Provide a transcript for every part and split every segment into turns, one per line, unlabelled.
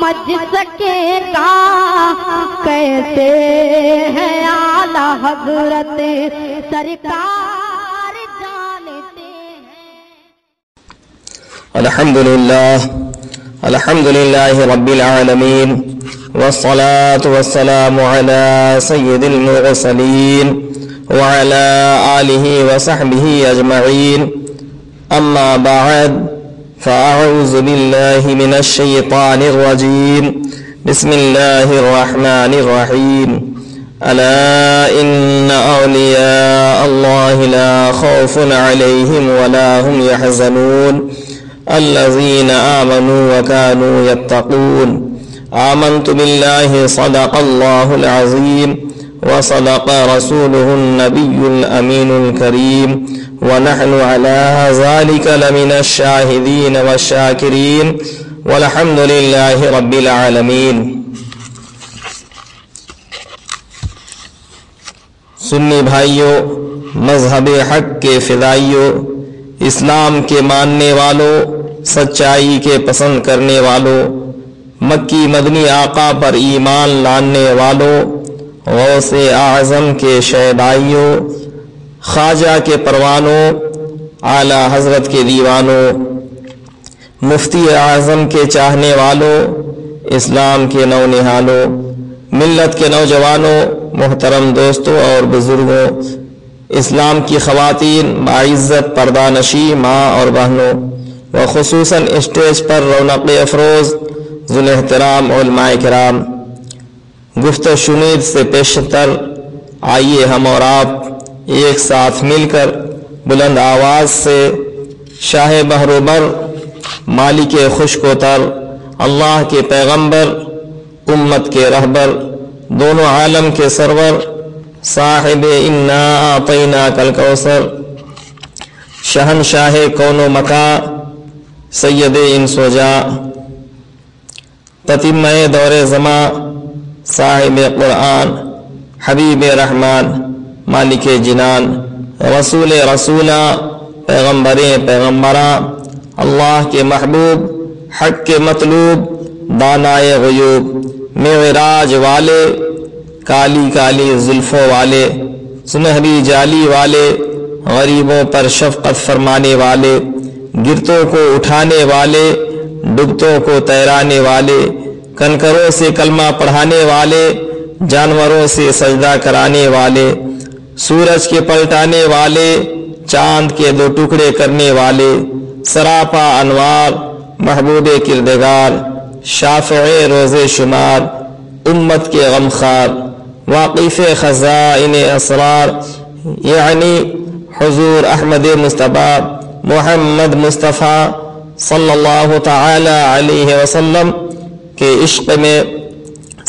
سمجھ سکے گا کیسے ہیں اعلی حضرت سرکار جانتے ہیں۔
الحمد لله رب العالمين والصلاة والسلام على سيد المرسلين وعلى آله وصحبه أجمعين، أما بعد، فأعوذ بالله من الشيطان الرجيم، بسم الله الرحمن الرحيم، ألا إن أولياء الله لا خوف عليهم ولا هم يحزنون الذين آمنوا وكانوا يتقون، آمنت بالله صدق الله العظيم وصدق رسوله النبي الأمين الكريم، ونحن على ذلك لمن الشاهدين والشاكرين، والحمد لله رب العالمين۔ سنی بھائیوں، مذہب حق کے فدائیوں، اسلام کے ماننے والوں، سچائی کے پسند کرنے والوں، مکی مدنی آقا پر ایمان لانے والوں، غوث اعظم کے شیدائیوں، خواجہ کے پروانوں، اعلی حضرت کے دیوانوں، مفتی اعظم کے چاہنے والوں، اسلام کے نونہالوں، ملت کے نوجوانوں، محترم دوستوں اور بزرگوں، اسلام کی خواتین، باعزت پردہ نشی ماں اور بہنوں، وخصوصاً اسٹیج پر رونق افروز ذو احترام علماء کرام، گفت و شنید سے پیشتر آئیے ہم اور آپ ایک ساتھ مل کر بلند آواز سے شاہ بحر و بر، مالک خشک و تر، اللہ کے پیغمبر، امت کے رہبر، دونوں عالم کے سرور، صاحب انا اعطیناک الکوثر، شہنشاہ کون و مکان، سید انس و جاں، تتمہ دور زمان، صاحب قرآن، حبیب رحمان، مالک جنان، رسول رسولہ، پیغمبر پیغمبراں، اللہ کے محبوب، حق کے مطلوب، دانائے غیوب، معراج والے، کالی کالی زلفوں والے، سنہری جالی والے، غریبوں پر شفقت فرمانے والے، گرتوں کو اٹھانے والے، ڈوبتوں کو تیرانے والے، کنکروں سے کلمہ پڑھانے والے، جانوروں سے سجدہ کرانے والے، سورج کے پلٹانے والے، چاند کے دو ٹکڑے کرنے والے، سراپا انوار، محبوب کردگار، شافع روز شمار، امت کے غمخوار، واقف خزائن اسرار، یعنی حضور احمد مصطفیٰ محمد مصطفیٰ صلی اللہ تعالی علیہ وسلم کے عشق میں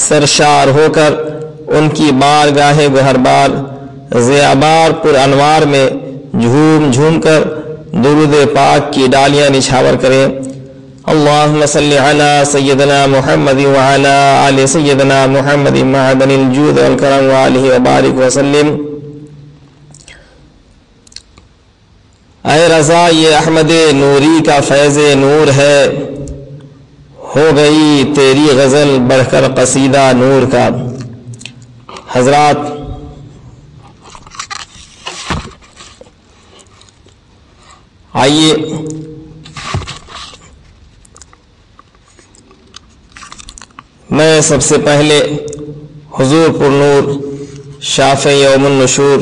سرشار ہو کر ان کی بارگاہ گہربار ضیابار پر انوار میں جھوم جھوم کر درود پاک کی ڈالیاں نچھاور کریں۔ اللہم صلی علی سیدنا محمد وعلی آل سیدنا محمد معدن الجود والکرم وآلہ وبارک وسلم۔ اے رضا، یہ احمد نوری کا فیض نور ہے، ہو گئی تیری غزل بڑھ کر قصیدہ نور کا۔ حضرات، آئیے میں سب سے پہلے حضور پر نور شافع یوم النشور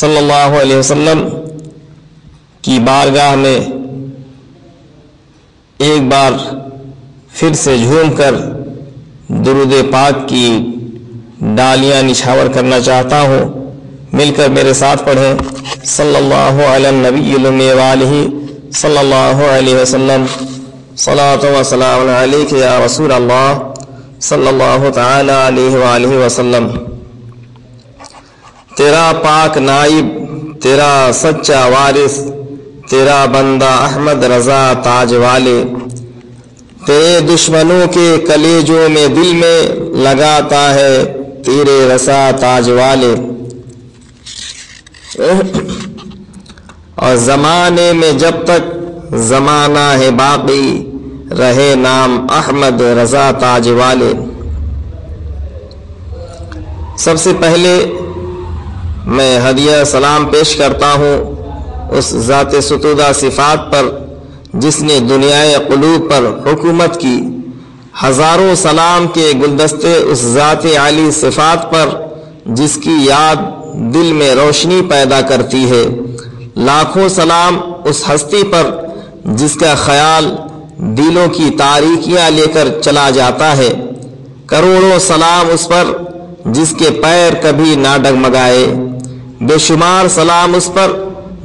صلی اللہ علیہ وسلم کی بارگاہ میں ایک بار پھر سے جھوم کر درود پاک کی ڈالیاں نچھاور کرنا چاہتا ہوں۔ مل کر میرے ساتھ پڑھیں، صلی اللہ علی النبی المی وآلہ صلی اللہ علیہ وسلم، صلاۃ و سلام علیک یا رسول اللہ صلی اللہ تعالی علیہ وآلہ وسلم۔ تیرا پاک نائب، تیرا سچا وارث، تیرا بندہ احمد رضا تاج والے، تیرے دشمنوں کے کلیجوں میں دل میں لگاتا ہے تیرے رسا تاج والے، اور زمانے میں جب تک زمانہ ہے باقی رہے نام احمد رضا تاج والے۔ سب سے پہلے میں ہدیہ سلام پیش کرتا ہوں اس ذات ستودہ صفات پر جس نے دنیائے قلوب پر حکومت کی، ہزاروں سلام کے گلدستے اس ذات عالی صفات پر جس کی یاد دل میں روشنی پیدا کرتی ہے، لاکھوں سلام اس ہستی پر جس کا خیال دلوں کی تاریکیاں لے کر چلا جاتا ہے، کروڑوں سلام اس پر جس کے پیر کبھی نہ ڈگمگائے، بے شمار سلام اس پر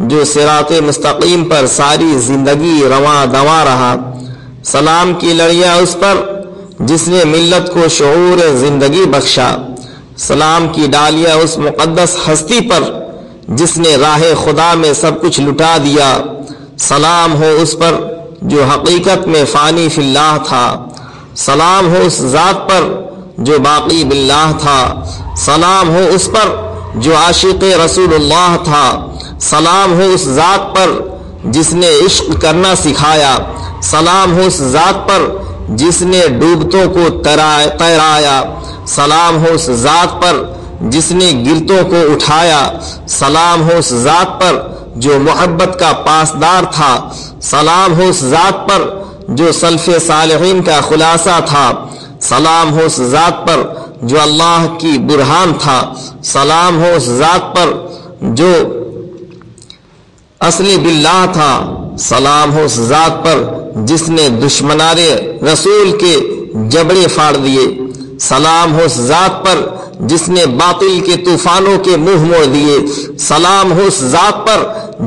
جو صراط مستقیم پر ساری زندگی رواں دواں رہا، سلام کی لڑیاں اس پر جس نے ملت کو شعور زندگی بخشا، سلام کی ڈالیاں اس مقدس ہستی پر جس نے راہ خدا میں سب کچھ لٹا دیا، سلام ہو اس پر جو حقیقت میں فانی فی اللہ تھا، سلام ہو اس ذات پر جو باقی باللہ تھا، سلام ہو اس پر جو عاشق رسول اللہ تھا، سلام ہو اس ذات پر جس نے عشق کرنا سکھایا، سلام ہو اس ذات پر جس نے ڈوبتوں کو تیرایا، سلام ہو اس ذات پر جس نے گرتوں کو اٹھایا، سلام ہو اس ذات پر جو محبت کا پاسدار تھا، سلام ہو اس ذات پر جو سلف صالحین کا خلاصہ تھا، سلام ہو اس ذات پر جو اللہ کی برہان تھا، سلام ہو اس ذات پر جو اصلی باللہ تھا، سلام ہو اس ذات پر جس نے دشمنان رسول کے جبڑے پھاڑ دیے، سلام ہو اس ذات پر جس نے باطل کے طوفانوں کے منہ موڑ دیے، سلام ہو اس ذات پر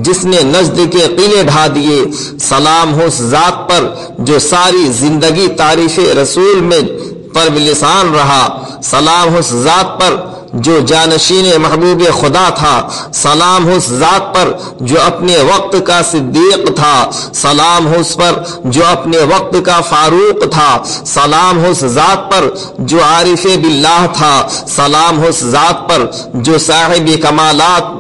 جس نے نجد کے قلعے ڈھا دیے، سلام ہو اس ذات پر جو ساری زندگی تعریف رسول میں پر بلسان رہا، سلام ہو اس ذات پر جو جانشین محبوب خدا تھا، سلام ہو اس ذات پر جو اپنے وقت کا صدیق تھا، سلام ہو اس پر جو اپنے وقت کا فاروق تھا، سلام ہو اس ذات پر جو عارف باللہ تھا، سلام ہو اس ذات پر جو صاحب کمالات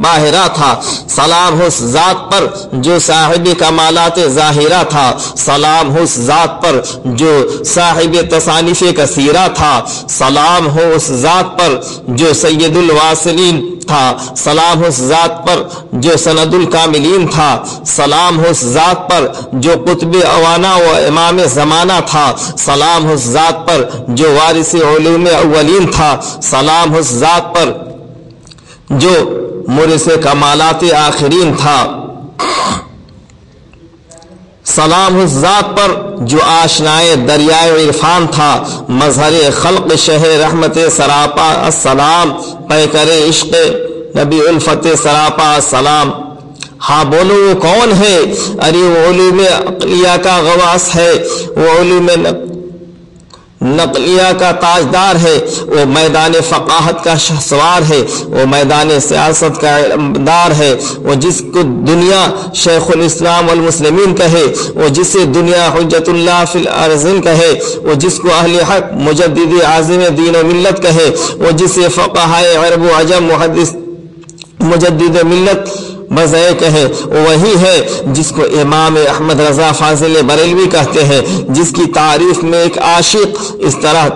باہرہ تھا، سلام ہو اس ذات پر جو صاحب کمالات ظاہرہ تھا، سلام ہو اس ذات پر جو صاحب تصانیف کثیرہ تھا، سلام ہو اس ذات پر جو سید الواصلین تھا، سلام ہو اس ذات پر جو سند الکاملین تھا، سلام ہو اس ذات پر جو قطب اوانا و امام زمانہ تھا، سلام ہو اس ذات پر جو وارث علوم اولین تھا، سلام ہو اس ذات پر جو مورث کمالات آخرین تھا، سلام اس ذات پر جو آشنائے دریائے عرفان تھا، مظہر خلق شہ رحمت سراپا السلام، پیکر عشق نبی الفت سراپا السلام۔ ہاں بولو وہ کون ہے؟ ارے وہ علوم عقلیہ کا غواص ہے، وہ علوم نقلیہ کا تاجدار ہے، وہ میدان فقاہت کا شہسوار ہے، وہ میدان سیاست کا علمدار ہے، وہ جس کو دنیا شیخ الاسلام والمسلمین کہے، وہ جسے دنیا حجت اللہ فی الارضین کہے، وہ جس کو اہل حق مجدد عظیم دین و ملت کہے، وہ جسے فقہائے عرب و عجم محدث مجدد ملت مزے کہے، وہی ہے جس کو امام احمد رضا فاضل بریلوی کہتے ہیں، جس کی تعریف میں ایک عاشق اس طرح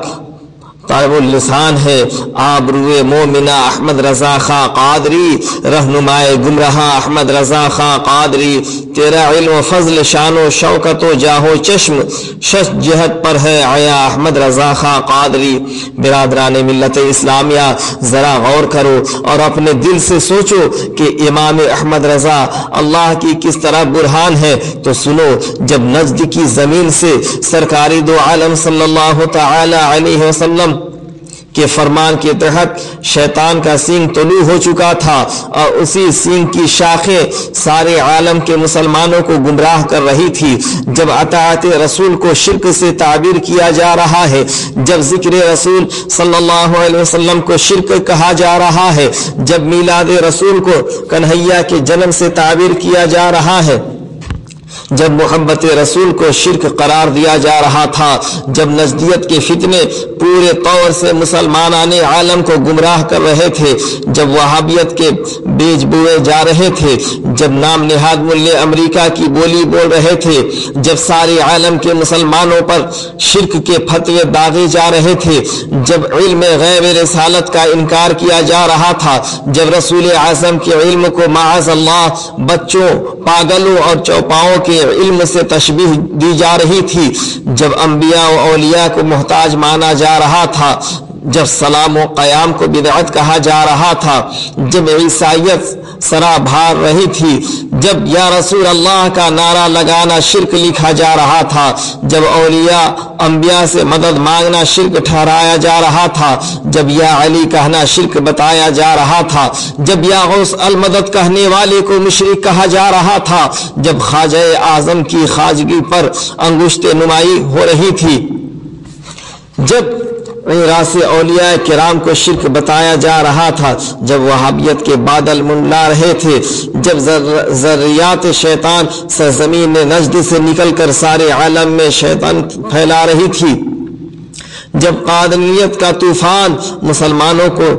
طالب اللسان ہے، آبروئے مومنہ احمد رضا خاں قادری، رہنمائے گمراہ احمد رضا خاں قادری، تیرا علم و فضل شان و شوکت و جاہ و چشم شش جہت پر ہے عیا احمد رضا خاں قادری۔ برادران ملت اسلامیہ ذرا غور کرو اور اپنے دل سے سوچو کہ امام احمد رضا اللہ کی کس طرح برہان ہے، تو سنو جب نجد کی زمین سے سرکاری دو عالم صلی اللہ تعالی علیہ وسلم کے فرمان کے تحت شیطان کا سینگ طلوع ہو چکا تھا اور اسی سینگ کی شاخیں سارے عالم کے مسلمانوں کو گمراہ کر رہی تھی، جب اطاعت رسول کو شرک سے تعبیر کیا جا رہا ہے، جب ذکر رسول صلی اللہ علیہ وسلم کو شرک کہا جا رہا ہے، جب میلاد رسول کو کنہیا کے جنم سے تعبیر کیا جا رہا ہے، جب محبت رسول کو شرک قرار دیا جا رہا تھا، جب نجدیت کے فتنے پورے طور سے مسلمانان عالم کو گمراہ کر رہے تھے، جب وہابیت کے بیج بوئے جا رہے تھے، جب نام نہاد ملے امریکہ کی بولی بول رہے تھے، جب سارے عالم کے مسلمانوں پر شرک کے فتوے داغے جا رہے تھے، جب علم غیب رسالت کا انکار کیا جا رہا تھا، جب رسول اعظم کے علم کو معاذ اللہ بچوں، پاگلوں اور چوپاؤں کے علم سے تشبیہ دی جا رہی تھی، جب انبیاء و اولیاء کو محتاج مانا جا رہا تھا، جب سلام و قیام کو بدعت کہا جا رہا تھا، جب عیسائیت سرا بھار رہی تھی، جب یا رسول اللہ کا نعرہ لگانا شرک لکھا جا رہا تھا، جب اولیاء انبیاء سے مدد مانگنا شرک ٹھہرایا جا رہا تھا، جب یا علی کہنا شرک بتایا جا رہا تھا، جب یا غوث المدد کہنے والے کو مشرک کہا جا رہا تھا، جب خواجہ اعظم کی خواجگی پر انگشت نمائی ہو رہی تھی، جب راس اولیاء کرام کو شرک بتایا جا رہا تھا، جب وہابیت کے بادل منڈلا رہے تھے، جب ذریات شیطان سرزمین نجد سے نکل کر سارے عالم میں شیطان پھیلا رہی تھی، جب قادریت کا طوفان مسلمانوں کو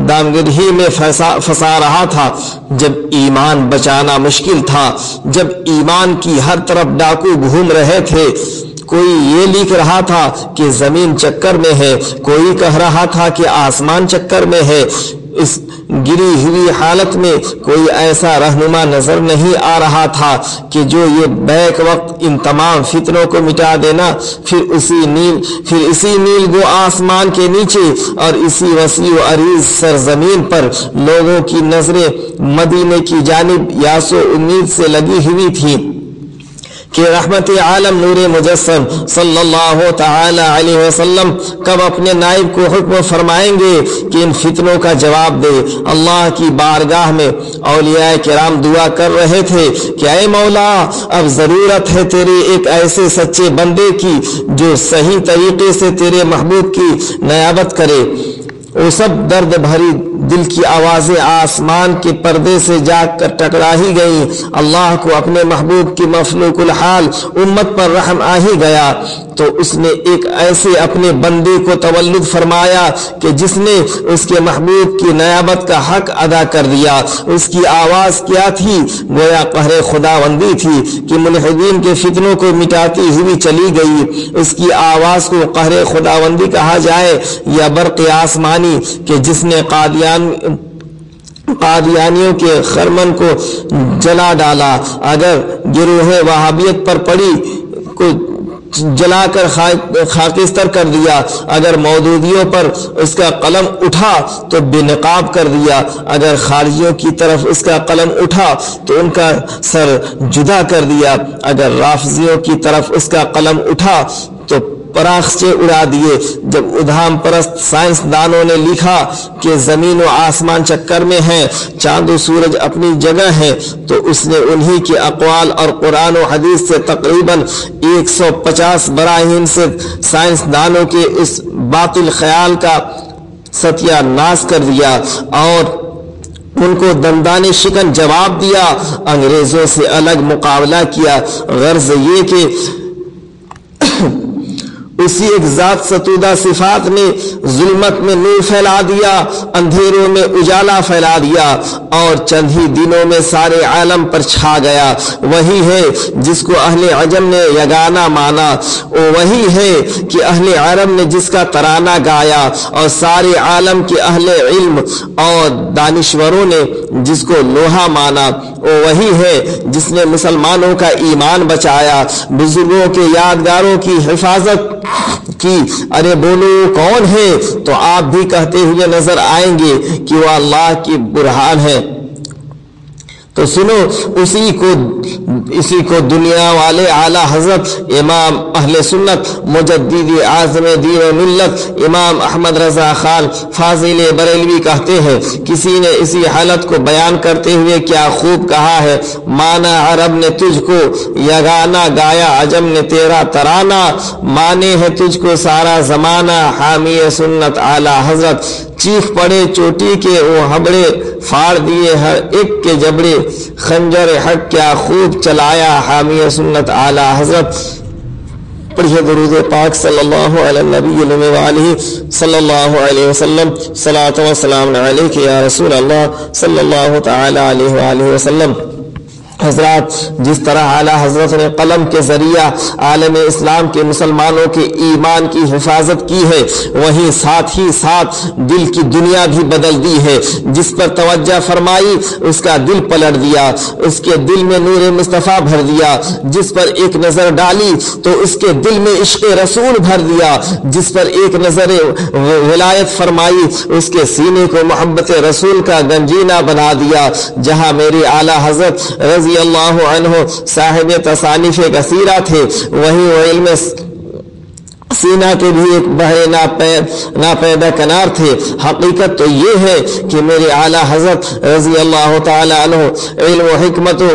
دامگرہی میں پھنسا رہا تھا، جب ایمان بچانا مشکل تھا، جب ایمان کی ہر طرف ڈاکو گھوم رہے تھے، کوئی یہ لکھ رہا تھا کہ زمین چکر میں ہے، کوئی کہہ رہا تھا کہ آسمان چکر میں ہے، اس گری ہوئی حالت میں کوئی ایسا رہنما نظر نہیں آ رہا تھا کہ جو یہ بیک وقت ان تمام فتنوں کو مٹا دینا، پھر اسی نیل گو آسمان کے نیچے اور اسی وسیع و عریض سرزمین پر لوگوں کی نظریں مدینے کی جانب یاس و امید سے لگی ہوئی تھی کہ رحمت عالم نور مجسم صلی اللہ تعالی علیہ وسلم کب اپنے نائب کو حکم فرمائیں گے کہ ان فتنوں کا جواب دے۔ اللہ کی بارگاہ میں اولیاء کرام دعا کر رہے تھے کہ اے مولا، اب ضرورت ہے تیرے ایک ایسے سچے بندے کی جو صحیح طریقے سے تیرے محبوب کی نیابت کرے۔ وہ سب درد بھری دل کی آوازیں آسمان کے پردے سے جاگ کر ٹکرا ہی گئیں۔ اللہ کو اپنے محبوب کی مفلوق الحال امت پر رحم آ ہی گیا تو اس نے ایک ایسے اپنے بندے کو تولد فرمایا کہ جس نے اس کے محبوب کی نیابت کا حق ادا کر دیا۔ اس کی آواز کیا تھی؟ گویا قہر خداوندی تھی کہ ملحدین کے فتنوں کو مٹاتی ہوئی چلی گئی۔ اس کی آواز کو قہر خداوندی کہا جائے یا برق آسمانی کہ جس نے قادیانیوں کے خرمن کو جلا ڈالا۔ اگر گروہ وہابیت پر پڑی کو جلا کر خاکستر کر دیا، اگر مودودیوں پر اس کا قلم اٹھا تو بے نقاب کر دیا، اگر خارجیوں کی طرف اس کا قلم اٹھا تو ان کا سر جدا کر دیا، اگر رافضیوں کی طرف اس کا قلم اٹھا تو پراخچے اڑا دیے۔ جب ادھام پرست سائنس دانوں نے لکھا کہ زمین و آسمان چکر میں ہیں، چاند و سورج اپنی جگہ ہیں، تو اس نے انہی کے اقوال اور قرآن و حدیث سے تقریباً 150 براہین سے سائنس دانوں کے اس باطل خیال کا ستیہ ناش کر دیا اور ان کو دندانے شکن جواب دیا، انگریزوں سے الگ مقابلہ کیا۔ غرض یہ کہ اسی ایک ذات ستودہ صفات نے ظلمت میں نور پھیلا دیا، اندھیروں میں اجالا پھیلا دیا اور چند ہی دنوں میں سارے عالم پر چھا گیا۔ وہی ہے جس کو اہل عجم نے یگانہ مانا، وہی ہے کہ اہل عرب نے جس کا ترانہ گایا اور سارے عالم کے اہل علم اور دانشوروں نے جس کو لوہا مانا، وہی ہے جس نے مسلمانوں کا ایمان بچایا، بزرگوں کے یادگاروں کی حفاظت کی۔ ارے بولو کون ہے؟ تو آپ بھی کہتے ہوئے نظر آئیں گے کہ وہ اللہ کی برہان ہے۔ تو سنو، اسی کو دنیا والے اعلی حضرت امام اہل سنت مجدد اعظم دین و ملت امام احمد رضا خان فاضل بریلوی کہتے ہیں۔ کسی نے اسی حالت کو بیان کرتے ہوئے کیا خوب کہا ہے، مانا عرب نے تجھ کو یگانہ، گایا عجم نے تیرا ترانہ، مانے ہے تجھ کو سارا زمانہ، حامی سنت اعلی حضرت چیخ پڑے چوٹی کے وہ ہبڑے، پھاڑ دیے ہر ایک کے جبڑے، خنجر حق کیا خوب چلایا حامی سنت اعلی حضرت۔ پڑھیے درود پاک صلی اللہ علی النبی وآلہ صلی اللہ علیہ وسلم، صلاۃ و سلام علیک یا رسول اللہ صلی اللہ تعالی علیہ وآلہ وسلم۔ حضرات، جس طرح اعلیٰ حضرت نے قلم کے ذریعہ عالم اسلام کے مسلمانوں کے ایمان کی حفاظت کی ہے، وہیں ساتھ ہی ساتھ دل کی دنیا بھی بدل دی ہے۔ جس پر توجہ فرمائی اس کا دل پلٹ دیا، اس کے دل میں نور مصطفیٰ بھر دیا۔ جس پر ایک نظر ڈالی تو اس کے دل میں عشق رسول بھر دیا۔ جس پر ایک نظر ولایت فرمائی اس کے سینے کو محبت رسول کا گنجینہ بنا دیا۔ جہاں میرے اعلیٰ حضرت رضی اللہ عنہ صاحب تصانیف کثیرہ تھے، وہیں وہ علم سینہ کے بھی ایک بہرے ناپیدا کنار تھے۔ حقیقت تو یہ ہے کہ میرے اعلیٰ حضرت رضی اللہ تعالی عنہ علم و حکمت و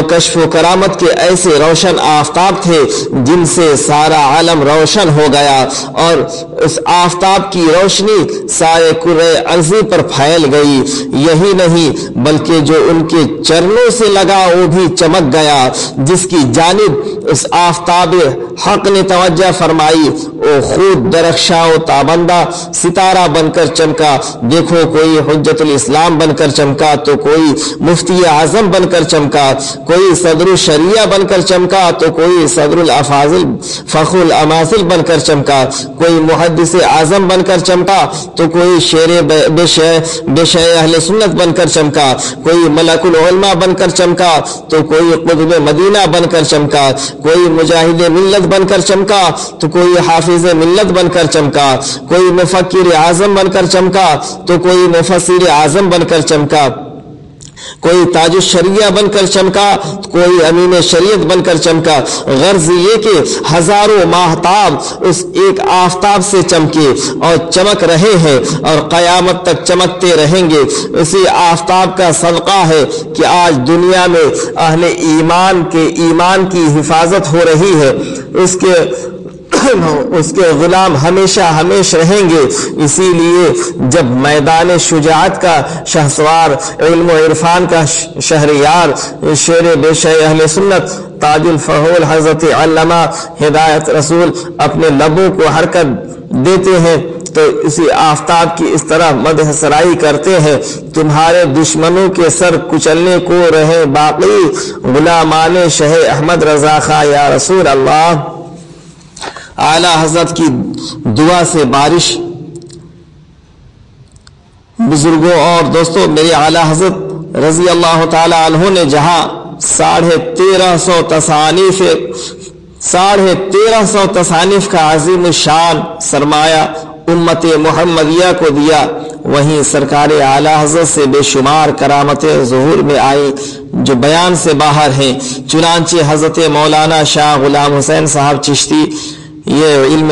کشف و کرامت کے ایسے روشن آفتاب تھے جن سے سارا عالم روشن ہو گیا، اور اس آفتاب کی روشنی سارے کرۂ ارضی پر پھیل گئی۔ یہی نہیں بلکہ جو ان کے چرنوں سے لگا وہ بھی چمک گیا۔ جس کی جانب اس آفتاب حق نے توجہ فرمائی وہ خود درخشاں و تابندہ ستارہ بن کر چمکا۔ دیکھو کوئی حجت الاسلام بن کر چمکا تو کوئی مفتی اعظم بن کر چمکا، کوئی صدر الشریعہ بن کر چمکا تو کوئی صدر الافاضل فخر الاماثل بن کر چمکا، کوئی محدث اعظم بن کر چمکا تو کوئی شیر بے شے اہل سنت بن کر چمکا، کوئی ملک العلماء بن کر چمکا تو کوئی قطب مدینہ بن کر چمکا، کوئی مجاہد ملت بن کر چمکا تو کوئی حافظ ملت بن کر چمکا، کوئی مفکر اعظم بن کر چمکا تو کوئی مفسر اعظم بن کر چمکا، کوئی تاج الشریعہ بن کر چمکا، کوئی امین شریعت بن کر چمکا۔ غرض یہ کہ ہزاروں ماہتاب اس ایک آفتاب سے چمکے اور چمک رہے ہیں اور قیامت تک چمکتے رہیں گے۔ اسی آفتاب کا صدقہ ہے کہ آج دنیا میں اہل ایمان کی حفاظت ہو رہی ہے۔ اس کے غلام ہمیشہ رہیں گے۔ اسی لیے جب میدان شجاعت کا شہسوار، علم و عرفان کا شہریار، شیر بے شے اہل سنت، تاج الفحول حضرت علامہ ہدایت رسول اپنے لبوں کو حرکت دیتے ہیں تو اسی آفتاب کی اس طرح مدح سرائی کرتے ہیں، تمہارے دشمنوں کے سر کچلنے کو رہے باقی، غلامان شہ احمد رضا خاں یا رسول اللہ۔ اعلیٰ حضرت کی دعا سے بارش۔ بزرگوں اور دوستوں، میرے اعلیٰ حضرت رضی اللہ تعالی عنہ نے جہاں 1350 تصانیف کا عظیم الشان سرمایہ امت محمدیہ کو دیا، وہیں سرکار اعلیٰ حضرت سے بے شمار کرامتیں ظہور میں آئی جو بیان سے باہر ہیں۔ چنانچہ حضرت مولانا شاہ غلام حسین صاحب چشتی یہ علم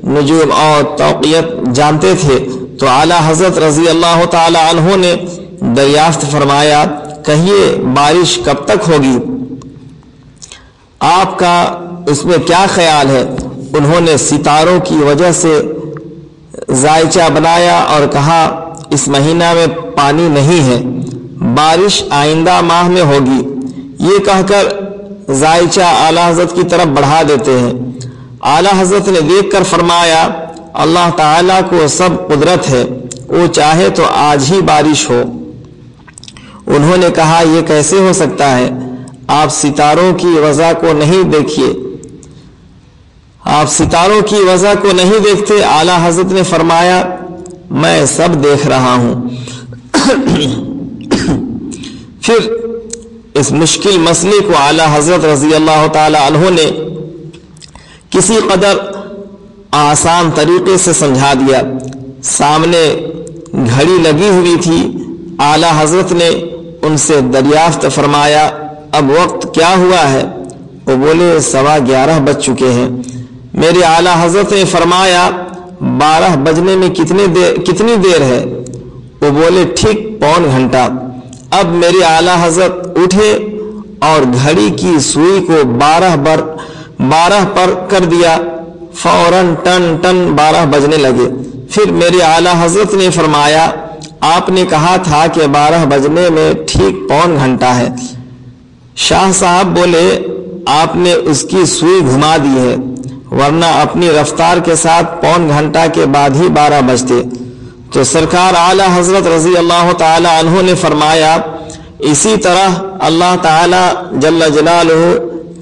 نجوم اور توقیت جانتے تھے، تو اعلیٰ حضرت رضی اللہ تعالی عنہ نے دریافت فرمایا، کہیے بارش کب تک ہوگی؟ آپ کا اس میں کیا خیال ہے؟ انہوں نے ستاروں کی وجہ سے ذائچہ بنایا اور کہا اس مہینہ میں پانی نہیں ہے، بارش آئندہ ماہ میں ہوگی۔ یہ کہہ کر ذائچہ اعلیٰ حضرت کی طرف بڑھا دیتے ہیں۔ اعلیٰ حضرت نے دیکھ کر فرمایا، اللہ تعالیٰ کو سب قدرت ہے، وہ چاہے تو آج ہی بارش ہو۔ انہوں نے کہا یہ کیسے ہو سکتا ہے؟ آپ ستاروں کی وضع کو نہیں دیکھیے، آپ ستاروں کی وضع کو نہیں دیکھتے؟ اعلیٰ حضرت نے فرمایا میں سب دیکھ رہا ہوں۔ پھر اس مشکل مسئلے کو اعلیٰ حضرت رضی اللہ تعالی عنہ نے کسی قدر آسان طریقے سے سمجھا دیا۔ سامنے گھڑی لگی ہوئی تھی، اعلیٰ حضرت نے ان سے دریافت فرمایا اب وقت کیا ہوا ہے؟ وہ بولے 11:15 بج چکے ہیں۔ میرے اعلیٰ حضرت نے فرمایا 12 بجنے میں کتنی دیر ہے؟ وہ بولے ٹھیک 1.25 گھنٹہ۔ اب میرے اعلیٰ حضرت اٹھے اور گھڑی کی سوئی کو 12 پر کر دیا، فوراً ٹن 12 بجنے لگے۔ پھر میرے اعلیٰ حضرت نے فرمایا آپ نے کہا تھا کہ 12 بجنے میں ٹھیک پون گھنٹہ ہے۔ شاہ صاحب بولے آپ نے اس کی سوئی گھما دی ہے، ورنہ اپنی رفتار کے ساتھ پون گھنٹہ کے بعد ہی 12 بجتے۔ تو سرکار اعلیٰ حضرت رضی اللہ تعالی عنہ نے فرمایا اسی طرح اللہ تعالی جل جلالہ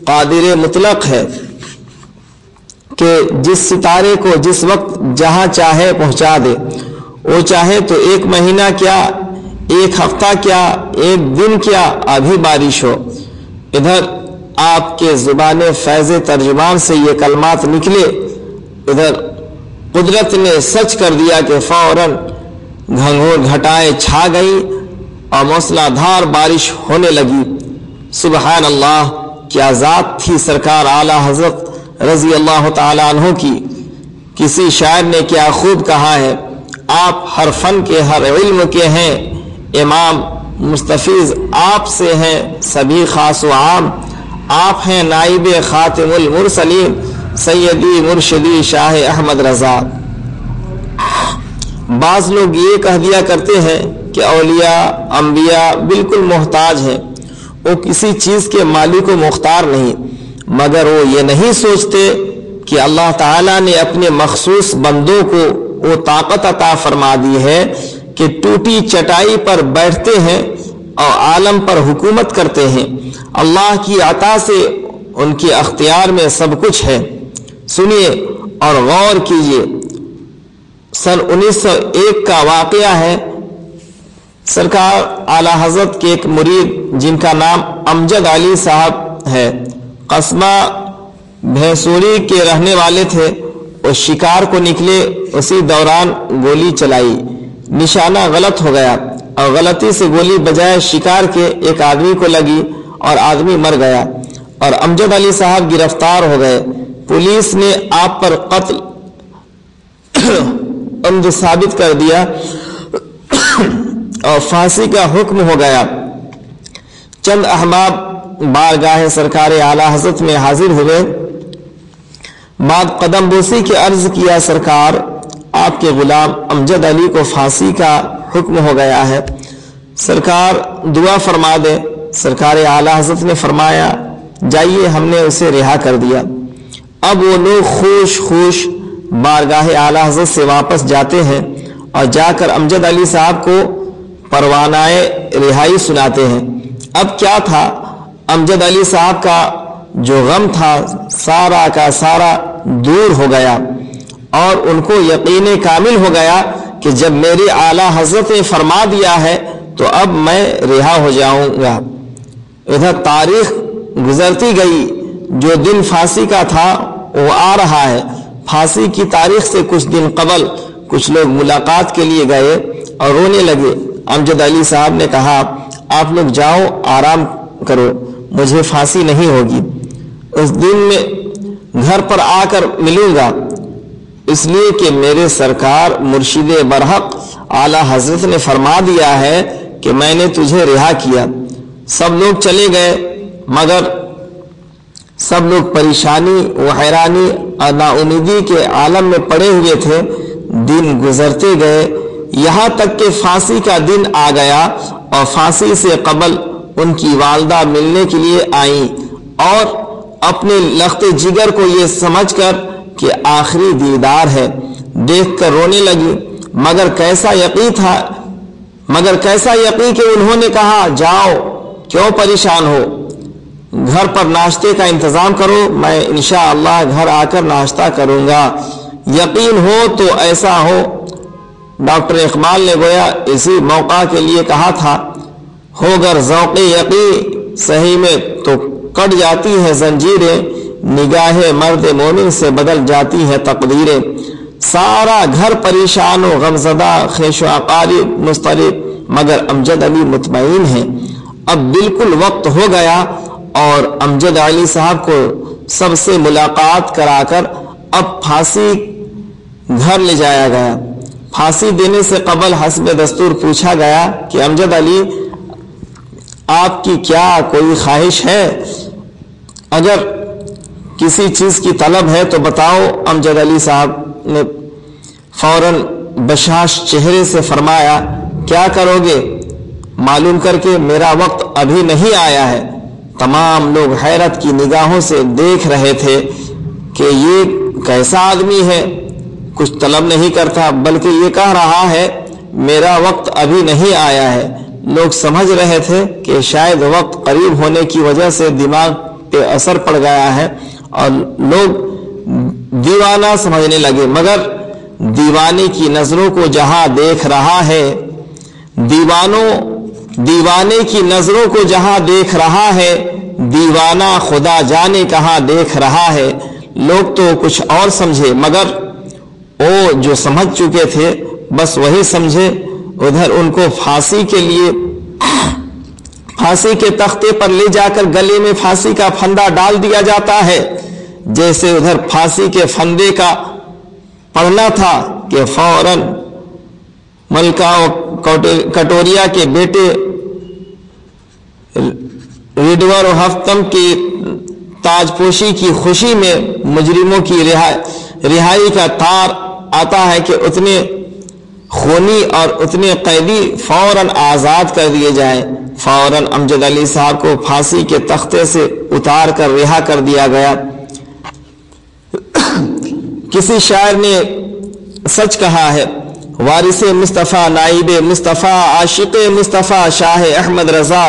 قادر مطلق ہے کہ جس ستارے کو جس وقت جہاں چاہے پہنچا دے، وہ چاہے تو 1 مہینہ کیا، 1 ہفتہ کیا، 1 دن کیا ابھی بارش ہو۔ ادھر آپ کے زبان فیض ترجمان سے یہ کلمات نکلے، ادھر قدرت نے سچ کر دیا کہ فوراً گھنگھور گھٹائیں چھا گئی اور موسلا دھار بارش ہونے لگی۔ سبحان اللہ، کیا ذات تھی سرکار اعلیٰ حضرت رضی اللہ تعالی عنہ کی۔ کسی شاعر نے کیا خوب کہا ہے، آپ ہر فن کے ہر علم کے ہیں امام، مستفیض آپ سے ہیں سبھی خاص و عام، آپ ہیں نائب خاتم المرسلین سیدی مرشدی شاہ احمد رضا۔ بعض لوگ یہ کہہ دیا کرتے ہیں کہ اولیاء انبیاء بالکل محتاج ہیں، وہ کسی چیز کے مالک و مختار نہیں، مگر وہ یہ نہیں سوچتے کہ اللہ تعالیٰ نے اپنے مخصوص بندوں کو وہ طاقت عطا فرما دی ہے کہ ٹوٹی چٹائی پر بیٹھتے ہیں اور عالم پر حکومت کرتے ہیں۔ اللہ کی عطا سے ان کے اختیار میں سب کچھ ہے۔ سنیے اور غور کیجیے، سن 1901 کا واقعہ ہے۔ سرکار اعلیٰ حضرت کے ایک مرید جن کا نام امجد علی صاحب ہے، قصبہ بھینسوری کے رہنے والے تھے، وہ شکار کو نکلے، اسی دوران گولی چلائی، نشانہ غلط ہو گیا اور غلطی سے گولی بجائے شکار کے ایک آدمی کو لگی اور آدمی مر گیا اور امجد علی صاحب گرفتار ہو گئے۔ پولیس نے آپ پر قتل عمد ثابت کر دیا اور پھانسی کا حکم ہو گیا۔ چند احباب بارگاہ سرکار اعلیٰ حضرت میں حاضر ہوئے، بعد قدم بوسی کے عرض کیا سرکار آپ کے غلام امجد علی کو پھانسی کا حکم ہو گیا ہے، سرکار دعا فرما دے۔ سرکار اعلیٰ حضرت نے فرمایا جائیے، ہم نے اسے رہا کر دیا۔ اب وہ لوگ خوش خوش بارگاہ اعلیٰ حضرت سے واپس جاتے ہیں اور جا کر امجد علی صاحب کو پروانہ رہائی سناتے ہیں۔ اب کیا تھا، امجد علی صاحب کا جو غم تھا سارا کا سارا دور ہو گیا اور ان کو یقین کامل ہو گیا کہ جب میری اعلیٰ حضرت نے فرما دیا ہے تو اب میں رہا ہو جاؤں گا۔ ادھر تاریخ گزرتی گئی، جو دن پھانسی کا تھا وہ آ رہا ہے۔ پھانسی کی تاریخ سے کچھ دن قبل کچھ لوگ ملاقات کے لیے گئے اور رونے لگے۔ امجد علی صاحب نے کہا آپ لوگ جاؤ آرام کرو، مجھے پھانسی نہیں ہوگی، اس دن میں گھر پر آ کر ملوں گا، اس لیے کہ میرے سرکار مرشد برحق اعلیٰ حضرت نے فرما دیا ہے کہ میں نے تجھے رہا کیا۔ سب لوگ چلے گئے مگر سب لوگ پریشانی و حیرانی اور ناامیدی کے عالم میں پڑے ہوئے تھے۔ دن گزرتے گئے یہاں تک کہ پھانسی کا دن آ گیا اور پھانسی سے قبل ان کی والدہ ملنے کے لیے آئیں اور اپنے لخت جگر کو یہ سمجھ کر کہ آخری دیدار ہے دیکھ کر رونے لگی، مگر کیسا یقین کہ انہوں نے کہا جاؤ، کیوں پریشان ہو، گھر پر ناشتے کا انتظام کرو، میں انشاءاللہ گھر آ کر ناشتہ کروں گا۔ یقین ہو تو ایسا ہو۔ ڈاکٹر اقبال نے گویا اسی موقع کے لیے کہا تھا، ہوگر ذوق یقین صحیح میں تو کٹ جاتی ہے زنجیریں، نگاہ مرد مومن سے بدل جاتی ہے تقدیریں۔ سارا گھر پریشان و غمزدہ، خیش و اقارب مضطرب، مگر امجد علی مطمئن ہیں۔ اب بالکل وقت ہو گیا اور امجد علی صاحب کو سب سے ملاقات کرا کر اب پھانسی گھر لے جایا گیا۔ پھانسی دینے سے قبل حسب دستور پوچھا گیا کہ امجد علی آپ کی کیا کوئی خواہش ہے، اگر کسی چیز کی طلب ہے تو بتاؤ۔ امجد علی صاحب نے فوراً بشاش چہرے سے فرمایا کیا کرو گے؟ معلوم کر کے میرا وقت ابھی نہیں آیا ہے۔ تمام لوگ حیرت کی نگاہوں سے دیکھ رہے تھے کہ یہ کیسا آدمی ہے، کچھ طلب نہیں کرتا بلکہ یہ کہہ رہا ہے میرا وقت ابھی نہیں آیا ہے۔ لوگ سمجھ رہے تھے کہ شاید وقت قریب ہونے کی وجہ سے دماغ پہ اثر پڑ گیا ہے اور لوگ دیوانہ سمجھنے لگے، مگر دیوانے کی نظروں کو جہاں دیکھ رہا ہے، دیوانے کی نظروں کو جہاں دیکھ رہا ہے، دیوانہ خدا جانے کہاں دیکھ رہا ہے۔ لوگ تو کچھ اور سمجھے مگر وہ جو سمجھ چکے تھے بس وہی سمجھے۔ ادھر ان کو پھانسی کے تختے پر لے جا کر گلے میں پھانسی کا پھندا ڈال دیا جاتا ہے، جیسے ادھر پھانسی کے پھندے کا پڑھنا تھا کہ فوراً ملکہ کٹوریا کے بیٹے ریڈور و ہفتم کی تاج پوشی کی خوشی میں مجرموں کی رہائی کا تار آتا ہے کہ اتنے خونی اور اتنے قیدی فوراً آزاد کر دیے جائیں۔ فوراً امجد علی صاحب کو پھانسی کے تختے سے اتار کر رہا کر دیا گیا۔ کسی شاعر نے سچ کہا ہے، وارث مصطفیٰ، نائب مصطفیٰ، عاشق مصطفیٰ، شاہ احمد رضا،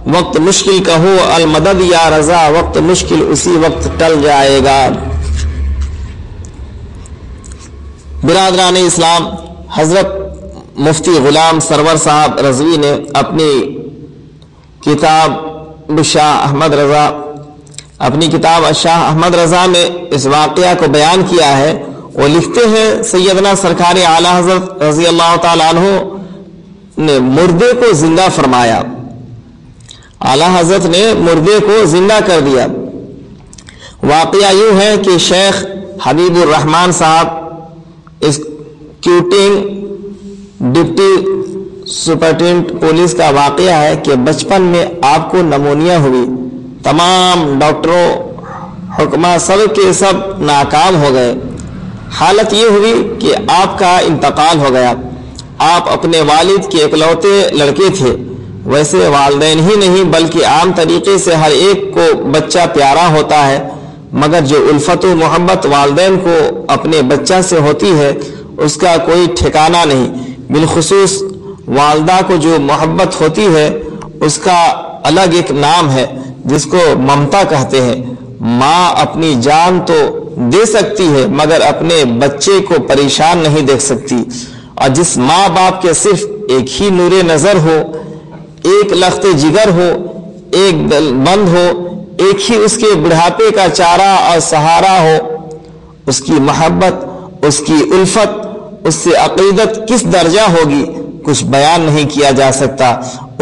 وقت مشکل کا ہو المدد یا رضا، وقت مشکل اسی وقت ٹل جائے گا۔ برادران اسلام، حضرت مفتی غلام سرور صاحب رضوی نے اپنی کتاب شاہ احمد رضا میں اس واقعہ کو بیان کیا ہے۔ وہ لکھتے ہیں سیدنا سرکار اعلیٰ حضرت رضی اللہ تعالیٰ عنہ نے مردے کو زندہ فرمایا، اعلیٰ حضرت نے مردے کو زندہ کر دیا۔ واقعہ یوں ہے کہ شیخ حبیب الرحمان صاحب ایکسیکیوٹنگ ڈپٹی سپرنٹینڈنٹ پولیس کا واقعہ ہے کہ بچپن میں آپ کو نمونیا ہوئی، تمام ڈاکٹروں حکماں سب کے سب ناکام ہو گئے۔ حالت یہ ہوئی کہ آپ کا انتقال ہو گیا۔ آپ اپنے والد کے اکلوتے لڑکے تھے، ویسے والدین ہی نہیں بلکہ عام طریقے سے ہر ایک کو بچہ پیارا ہوتا ہے، مگر جو الفت و محبت والدین کو اپنے بچہ سے ہوتی ہے اس کا کوئی ٹھکانہ نہیں۔ بالخصوص والدہ کو جو محبت ہوتی ہے اس کا الگ ایک نام ہے جس کو ممتا کہتے ہیں۔ ماں اپنی جان تو دے سکتی ہے مگر اپنے بچے کو پریشان نہیں دیکھ سکتی، اور جس ماں باپ کے صرف ایک ہی نور نظر ہو، ایک لخت جگر ہو، ایک دل بند ہو، ایک ہی اس کے بڑھاپے کا چارہ اور سہارا ہو، اس کی محبت، اس کی الفت، اس سے عقیدت کس درجہ ہوگی کچھ بیان نہیں کیا جا سکتا۔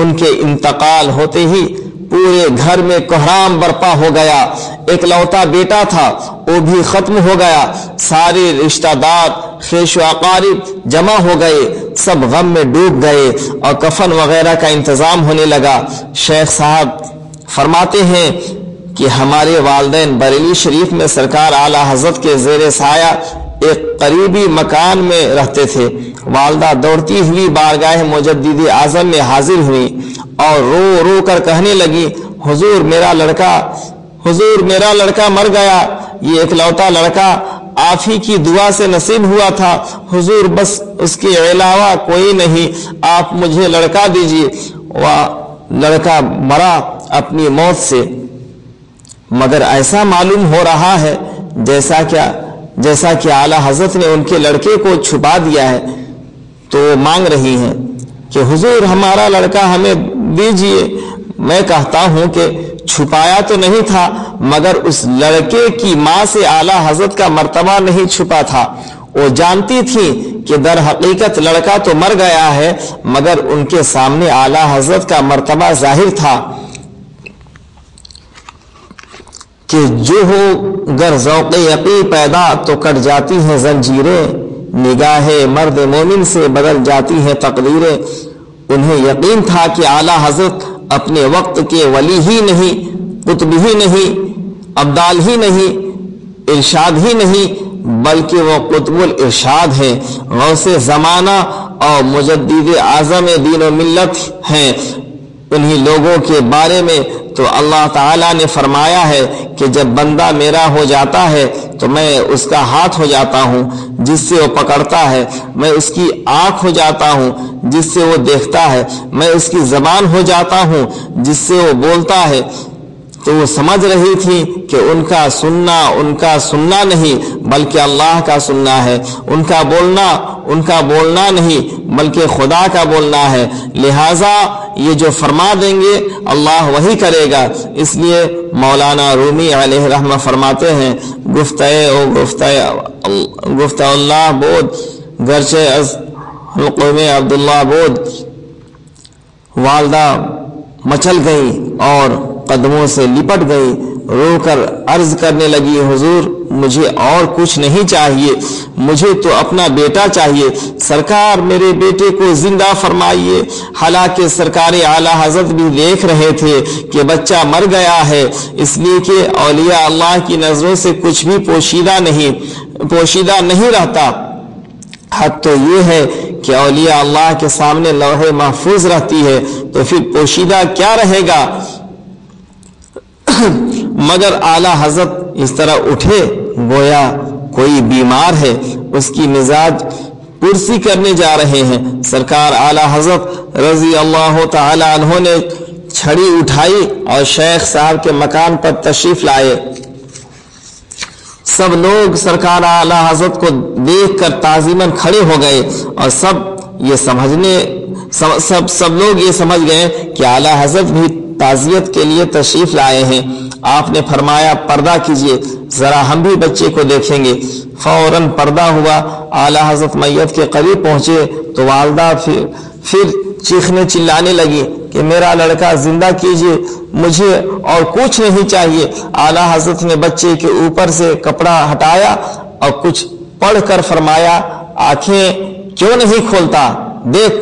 ان کے انتقال ہوتے ہی پورے گھر میں کوہرام برپا ہو گیا۔ اکلوتا بیٹا تھا وہ بھی ختم ہو گیا، سارے رشتہ دار خیش و اقارب جمع ہو گئے، سب غم میں ڈوب گئے اور کفن وغیرہ کا انتظام ہونے لگا۔ شیخ صاحب فرماتے ہیں کہ ہمارے والدین بریلی شریف میں سرکار اعلیٰ حضرت کے زیر سایہ ایک قریبی مکان میں رہتے تھے۔ والدہ دوڑتی ہوئی بارگاہ مجدد اعظم میں حاضر ہوئی اور رو رو کر کہنے لگی، حضور میرا لڑکا مر گیا، یہ اکلوتا لڑکا آپ ہی کی دعا سے نصیب ہوا تھا، حضور بس اس کے علاوہ کوئی نہیں، آپ مجھے لڑکا دیجیے۔ وہ لڑکا مرا اپنی موت سے، مگر ایسا معلوم ہو رہا ہے جیسا کہ اعلیٰ حضرت نے ان کے لڑکے کو چھپا دیا ہے، تو وہ مانگ رہی ہیں کہ حضور ہمارا لڑکا ہمیں دیجیے۔ میں کہتا ہوں کہ چھپایا تو نہیں تھا مگر اس لڑکے کی ماں سے اعلیٰ حضرت کا مرتبہ نہیں چھپا تھا۔ وہ جانتی تھی کہ در حقیقت لڑکا تو مر گیا ہے مگر ان کے سامنے اعلیٰ حضرت کا مرتبہ ظاہر تھا کہ جو ہو گر ذوق یقین پیدا تو کٹ جاتی ہیں زنجیریں، نگاہ مرد مومن سے بدل جاتی ہیں تقدیریں۔ انہیں یقین تھا کہ اعلیٰ حضرت اپنے وقت کے ولی ہی نہیں، قطب ہی نہیں، ابدال ہی نہیں، ارشاد ہی نہیں بلکہ وہ قطب الارشاد ہیں، غوث زمانہ اور مجدد اعظم دین و ملت ہیں۔ انہی لوگوں کے بارے میں تو اللہ تعالیٰ نے فرمایا ہے کہ جب بندہ میرا ہو جاتا ہے تو میں اس کا ہاتھ ہو جاتا ہوں جس سے وہ پکڑتا ہے، میں اس کی آنکھ ہو جاتا ہوں جس سے وہ دیکھتا ہے، میں اس کی زبان ہو جاتا ہوں جس سے وہ بولتا ہے۔ تو وہ سمجھ رہی تھی کہ ان کا سننا نہیں بلکہ اللہ کا سننا ہے، ان کا بولنا نہیں بلکہ خدا کا بولنا ہے، لہٰذا یہ جو فرما دیں گے اللہ وہی کرے گا۔ اس لیے مولانا رومی علیہ رحمہ فرماتے ہیں، گفتہ اللہ بود گرچہ از حلقوں میں عبداللہ بود، والدہ مچل گئی اور قدموں سے لپٹ گئی، رو کر عرض کرنے لگی، حضور مجھے اور کچھ نہیں چاہیے، مجھے تو اپنا بیٹا چاہیے، سرکار میرے بیٹے کو زندہ فرمائیے۔ حالانکہ سرکار اعلی حضرت بھی دیکھ رہے تھے کہ بچہ مر گیا ہے، اس لیے کہ اولیاء اللہ کی نظروں سے کچھ بھی پوشیدہ نہیں رہتا۔ حد تو یہ ہے کہ اولیاء اللہ کے سامنے لوح محفوظ رہتی ہے تو پھر پوشیدہ کیا رہے گا؟ مگر اعلی حضرت اس طرح اٹھے گویا کوئی بیمار ہے، اس کی مزاج پرسی کرنے جا رہے ہیں۔ سرکار اعلی حضرت رضی اللہ تعالی عنہ نے چھڑی اٹھائی اور شیخ صاحب کے مکان پر تشریف لائے۔ سب لوگ سرکار اعلی حضرت کو دیکھ کر تعظیماً کھڑے ہو گئے اور سب لوگ یہ سمجھ گئے کہ اعلی حضرت بھی تعزیت کے لیے تشریف لائے ہیں۔ آپ نے فرمایا پردہ کیجئے، ذرا ہم بھی بچے کو دیکھیں گے۔ فوراً پردہ ہوا، اعلی حضرت میت کے قریب پہنچے تو والدہ پھر چیخنے چلانے لگی کہ میرا لڑکا زندہ کیجئے، مجھے اور کچھ نہیں چاہیے۔ اعلی حضرت نے بچے کے اوپر سے کپڑا ہٹایا اور کچھ پڑھ کر فرمایا، آنکھیں کیوں نہیں کھولتا؟ دیکھ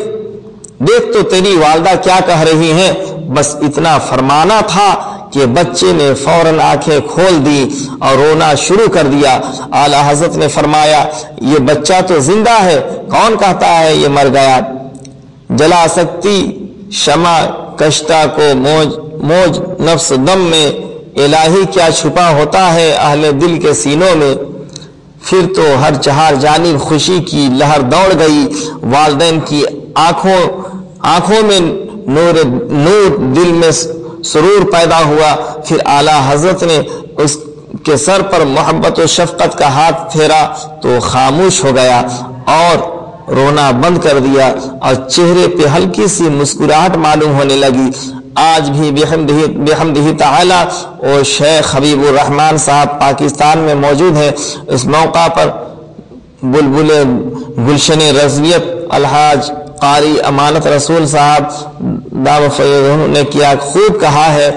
تو تیری والدہ کیا کہہ رہی ہیں۔ بس اتنا فرمانا تھا کہ بچے نے فوراً آنکھیں کھول دی اور رونا شروع کر دیا۔ اعلی حضرت نے فرمایا یہ بچہ تو زندہ ہے، کون کہتا ہے یہ مر گیا؟ جلا سکتی شمع کشتہ کو موج نفس دم میں، الہی کیا چھپا ہوتا ہے اہل دل کے سینوں میں۔ پھر تو ہر چہار جانب خوشی کی لہر دوڑ گئی، والدین کی آنکھوں میں نور دل میں سرور پیدا ہوا۔ پھر اعلی حضرت نے اس کے سر پر محبت و شفقت کا ہاتھ پھیرا تو خاموش ہو گیا اور رونا بند کر دیا اور چہرے پہ ہلکی سی مسکراہٹ معلوم ہونے لگی۔ آج بھی بحمدہ تعالی اور شیخ حبیب الرحمن صاحب پاکستان میں موجود ہیں۔ اس موقع پر بلبل گلشن رضویت الحاج قاری امانت رسول صاحب دام فیض نے کیا خوب کہا ہے،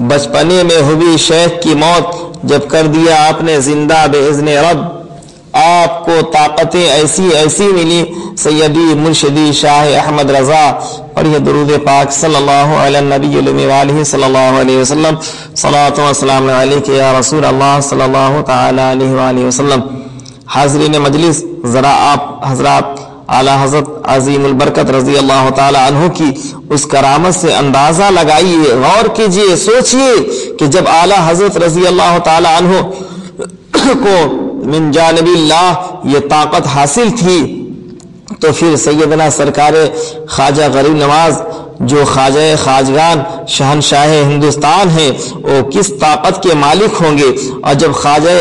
بچپنے میں ہوئی شیخ کی موت جب کر دیا آپ نے زندہ باذن رب، آپ کو طاقتیں ایسی ملی، سیدی مرشدی شاہ احمد رضا۔ پڑھیے درود پاک صلی اللہ علی النبی وآلہ صلی اللہ علیہ وسلم، صلاۃ و سلام علیک یا رسول اللہ صلی اللہ تعالی علیہ وآلہ وسلم۔ حاضرین مجلس، ذرا آپ حضرات اعلی حضرت عظیم البرکت رضی اللہ تعالی عنہ کی اس کرامت سے اندازہ لگائیے، غور کیجئے، سوچئے کہ جب اعلی حضرت رضی اللہ تعالی عنہ کو من جانب اللہ یہ طاقت حاصل تھی تو پھر سیدنا سرکار خواجہ غریب نواز جو خواجہ خواجگان شہنشاہ ہندوستان ہیں وہ کس طاقت کے مالک ہوں گے؟ اور جب خواجہ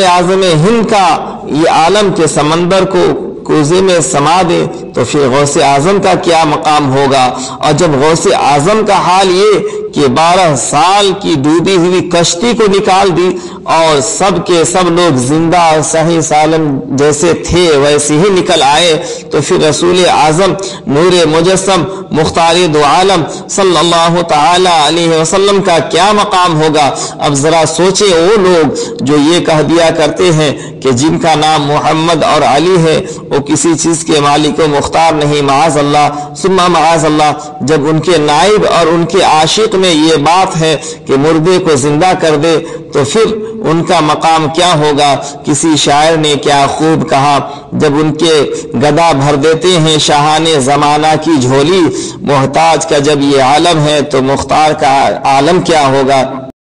اعظم ہند کا یہ عالم کے سمندر کو کوزے میں سما دے تو پھر غوث اعظم کا کیا مقام ہوگا؟ اور جب غوث اعظم کا حال یہ کہ 12 سال کی ڈوبی ہوئی کشتی کو نکال دی اور سب کے سب لوگ زندہ اور صحیح سالم جیسے تھے ویسے ہی نکل آئے، تو پھر رسول اعظم نور مجسم مختار دو عالم صلی اللہ تعالی علیہ وسلم کا کیا مقام ہوگا؟ اب ذرا سوچیں، وہ لوگ جو یہ کہہ دیا کرتے ہیں کہ جن کا نام محمد اور علی ہے وہ کسی چیز کے مالک و مختار نہیں، معاذ اللہ ثم معاذ اللہ۔ جب ان کے نائب اور ان کے عاشق میں یہ بات ہے کہ مردے کو زندہ کر دے تو پھر ان کا مقام کیا ہوگا۔ کسی شاعر نے کیا خوب کہا، جب ان کے گدا بھر دیتے ہیں شاہان زمانہ کی جھولی، محتاج کا جب یہ عالم ہے تو مختار کا عالم کیا ہوگا۔